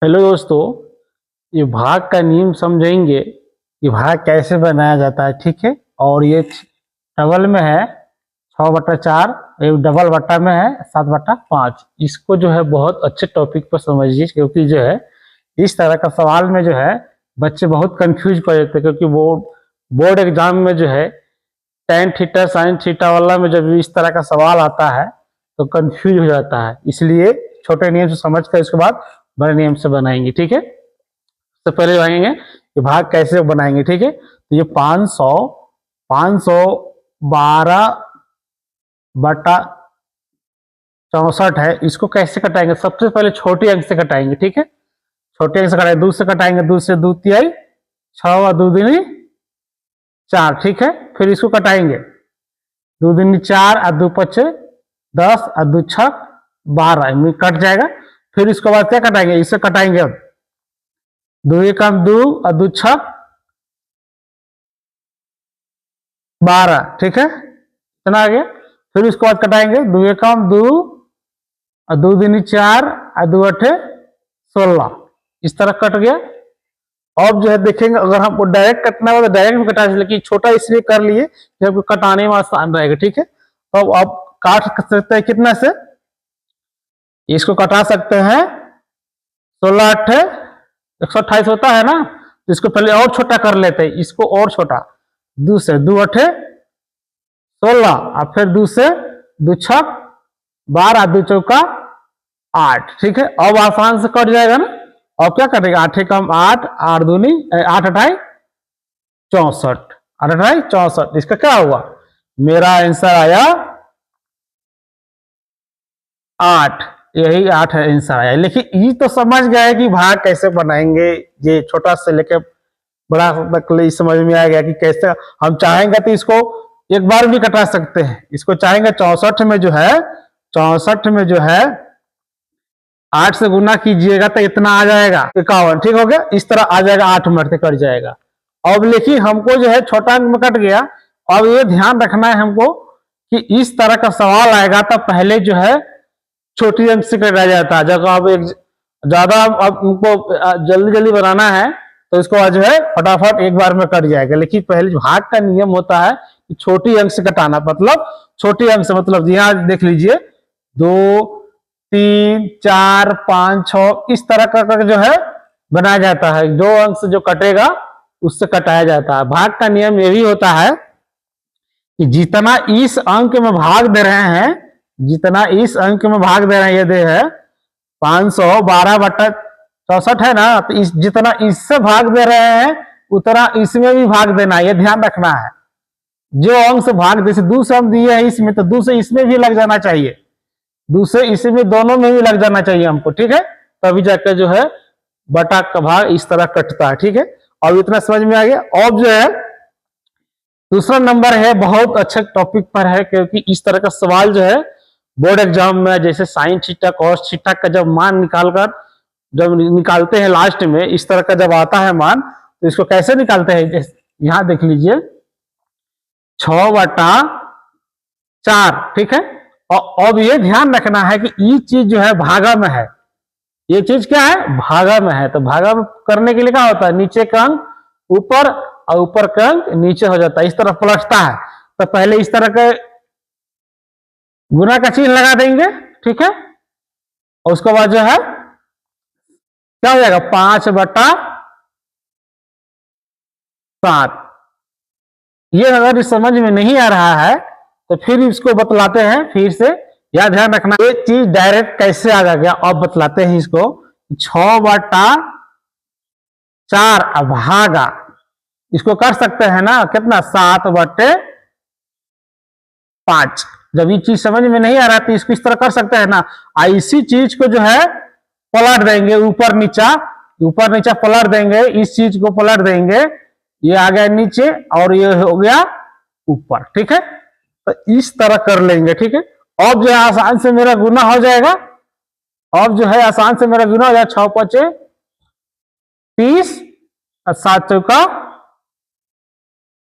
Hello दोस्तों, ये भाग का नियम समझेंगे कि भाग कैसे बनाया जाता है। ठीक है। और ये डबल में है 6/4, एक डबल बट्टा में है 7/5। इसको जो है बहुत अच्छे टॉपिक पर समझिए, क्योंकि जो है इस तरह का सवाल में जो है बच्चे बहुत कंफ्यूज कर देते हैं। क्योंकि बोर्ड एग्जाम में जो है tan थीटा sin थीटा वाला में जब इस तरह का सवाल आता है तो कंफ्यूज हो जाता है। इसलिए छोटे नियम से समझ कर इसके बाद बड़े नियम से बनाएंगे। ठीक है। तो पहले बनाएंगे कि भाग कैसे बनाएंगे। ठीक है। तो ये 512/64 है। इसको कैसे कटाएंगे? सबसे पहले छोटे अंक से कटाएंगे। ठीक है। छोटे अंक से कटाएंगे, 2 से कटाएंगे। 2 से 2 तिहाई 6 और 2 दूनी 4। ठीक है। फिर इसको कटाएंगे, 2 दूनी 4 और 2 5 10 और 2 6 12 कट जाएगा। फिर इसके बाद क्या कटाएंगे? इसे कटाएंगे अब 2 1 2 और 2 6 12। ठीक है, इतना आ गया। फिर उसके बाद कटाएंगे 2 1 2 और 2 दूनी 4 और 2 8 16। इस तरह कट गया। अब जो है देखेंगे, अगर हमको डायरेक्ट कटना हो तो डायरेक्ट भी कटा सकते, लेकिन छोटा इसलिए कर लिए कि आपको कटाने में आसान रहेगा। ठीक है। तो अब काट सकते हैं कितना से? इसको कटा सकते हैं 16 8 128 होता है ना। तो इसको पहले और छोटा कर लेते हैं, इसको और छोटा। 2 से 2 8 16 और फिर 2 से 2 6 12 2 चौका 8। ठीक है। अब आसान से कट जाएगा ना। अब क्या कटेगा? 8 कम 8 8 दूनी 8 8 64 8 8 64। इसका क्या हुआ? मेरा आंसर आया 8। यही 8 आंसर आया। लेकिन ये तो समझ गए कि भाग कैसे बनाएंगे। ये छोटा से लेकर बड़ा तक समझ में आ गया कि कैसे हम चाहेंगे तो इसको एक बार भी कटा सकते हैं। इसको चाहेंगे 64 में जो है 8 से गुना कीजिएगा तो इतना आ जाएगा 51। ठीक हो गया। इस तरह आ जाएगा, 8 मिनट से कट जाएगा। अब लेकिन हमको जो है छोटा अंक में कट गया। अब ये ध्यान रखना है हमको कि इस तरह का सवाल आएगा तो पहले जो है छोटी अंक से कटा जाता है। जब आप एक ज्यादा अब उनको जल्दी जल्दी बनाना है तो इसको आज जो है फटाफट एक बार में कट जाएगा। लेकिन पहले भाग का नियम होता है कि छोटी अंक से कटाना, मतलब छोटी अंक से मतलब यहाँ देख लीजिए 2 3 4 5 6 इस तरह का जो है बनाया जाता है। 2 अंक से जो कटेगा उससे कटाया जाता है। भाग का नियम ये भी होता है कि जितना इस अंक में भाग दे रहे हैं, जितना इस अंक में भाग दे रहे हैं, ये दे है 512/64 है ना। तो इस जितना इससे भाग दे रहे हैं उतना इसमें भी भाग देना है। ये ध्यान रखना है। जो अंक से भाग, जैसे 2 से हम दिए हैं इसमें, तो 2 से इसमें भी लग जाना चाहिए। 2 से इसमें दोनों में भी लग जाना चाहिए हमको। ठीक है। तभी जाकर जो है बटा का भाग इस तरह कटता है। ठीक है। और इतना समझ में आ गया। अब जो है दूसरा नंबर है, बहुत अच्छे टॉपिक पर है, क्योंकि इस तरह का सवाल जो है बोर्ड एग्जाम में जैसे साइन थीटा कॉस थीटा का जब मान निकालकर जब निकालते हैं लास्ट में, इस तरह का जब आता है मान, तो इसको कैसे निकालते हैं? यहां देख लीजिए 6/4। ठीक है। और अब ये ध्यान रखना है कि ये चीज जो है भागा में है। ये चीज क्या है? भागा में है। तो भागा में करने के लिए क्या होता है? नीचे का अंक ऊपर और ऊपर का अंक नीचे हो जाता है। इस तरह पलटता है। तो पहले इस तरह के गुना का चिन्ह लगा देंगे। ठीक है। और उसके बाद जो है क्या हो जाएगा? 5/7। ये अगर इस समझ में नहीं आ रहा है तो फिर इसको बतलाते हैं फिर से। या ध्यान रखना, ये चीज डायरेक्ट कैसे आ गया अब बतलाते हैं इसको। 6/4 भागा, इसको कर सकते हैं ना कितना? 7/5। जब ये चीज समझ में नहीं आ रहा तो इसको इस तरह कर सकते हैं ना। इसी चीज को जो है पलट देंगे, ऊपर नीचा पलट देंगे। इस चीज को पलट देंगे, ये आ गया नीचे और ये हो गया ऊपर। ठीक है। तो इस तरह कर लेंगे। ठीक है। अब जो है आसान से मेरा गुना हो जाएगा। अब जो है आसान से मेरा गुना हो जाएगा 6 5 30 और 7 चौका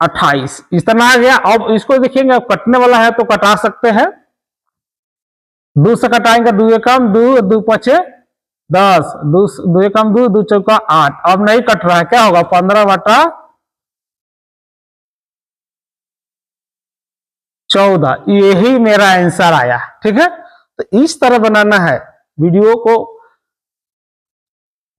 28। इस तरह आ गया। अब इसको देखेंगे, अब कटने वाला है तो कटा सकते हैं। 2 से कटाएंगे, 2 1 2 2 5 10, दो एकम 2, 2 चौका 8। अब नहीं कट रहा है, क्या होगा 15/14, यही मेरा आंसर आया। ठीक है, तो इस तरह बनाना है। वीडियो को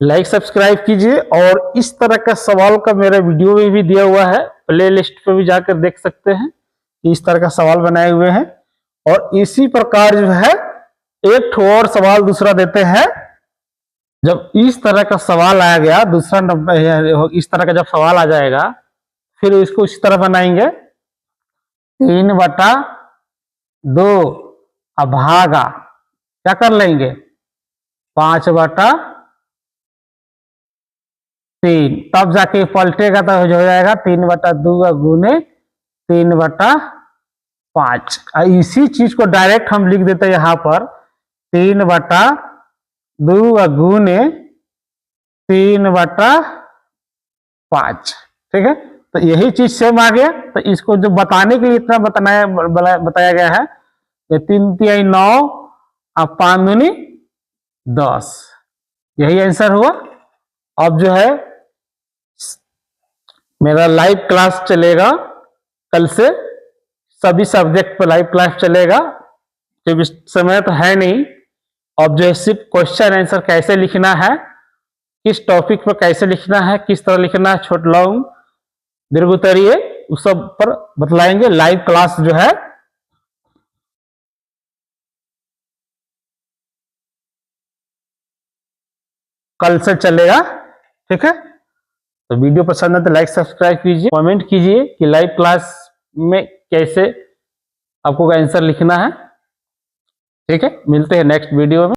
लाइक सब्सक्राइब कीजिए, और इस तरह का सवाल का मेरे वीडियो में भी दिया हुआ है, प्ले लिस्ट पे भी जाकर देख सकते हैं। इस तरह का सवाल बनाए हुए हैं, और इसी प्रकार जो है एक ठो और सवाल दूसरा देते हैं। जब इस तरह का सवाल आया गया, दूसरा नंबर इस तरह का जब सवाल आ जाएगा, फिर इसको इस तरह बनाएंगे 3/2 अभागा क्या कर लेंगे 5/3, तब जाके पलटेगा तो हो जाएगा 3/2 गुने 3/5। इसी चीज को डायरेक्ट हम लिख देते हैं यहां पर 3/2 गुने 3/5। ठीक है, तो यही चीज सेम आ गया। तो इसको जो बताने के लिए इतना बताया गया है, 3 तिहाई 9 और 5 दूनी 10, यही आंसर हुआ। अब जो है मेरा लाइव क्लास चलेगा कल से, सभी सब्जेक्ट पर लाइव क्लास चलेगा। जब इस समय तो है नहीं, अब जो है सिर्फ क्वेश्चन आंसर कैसे लिखना है, किस टॉपिक पर कैसे लिखना है, किस तरह लिखना है, छोट लॉन्ग दीर्घ उत्तरीय, उस सब पर बतलाएंगे। लाइव क्लास जो है कल से चलेगा। ठीक है, तो वीडियो पसंद है तो लाइक सब्सक्राइब कीजिए, कमेंट कीजिए कि लाइव क्लास में कैसे आपको आंसर लिखना है। ठीक है, मिलते हैं नेक्स्ट वीडियो में।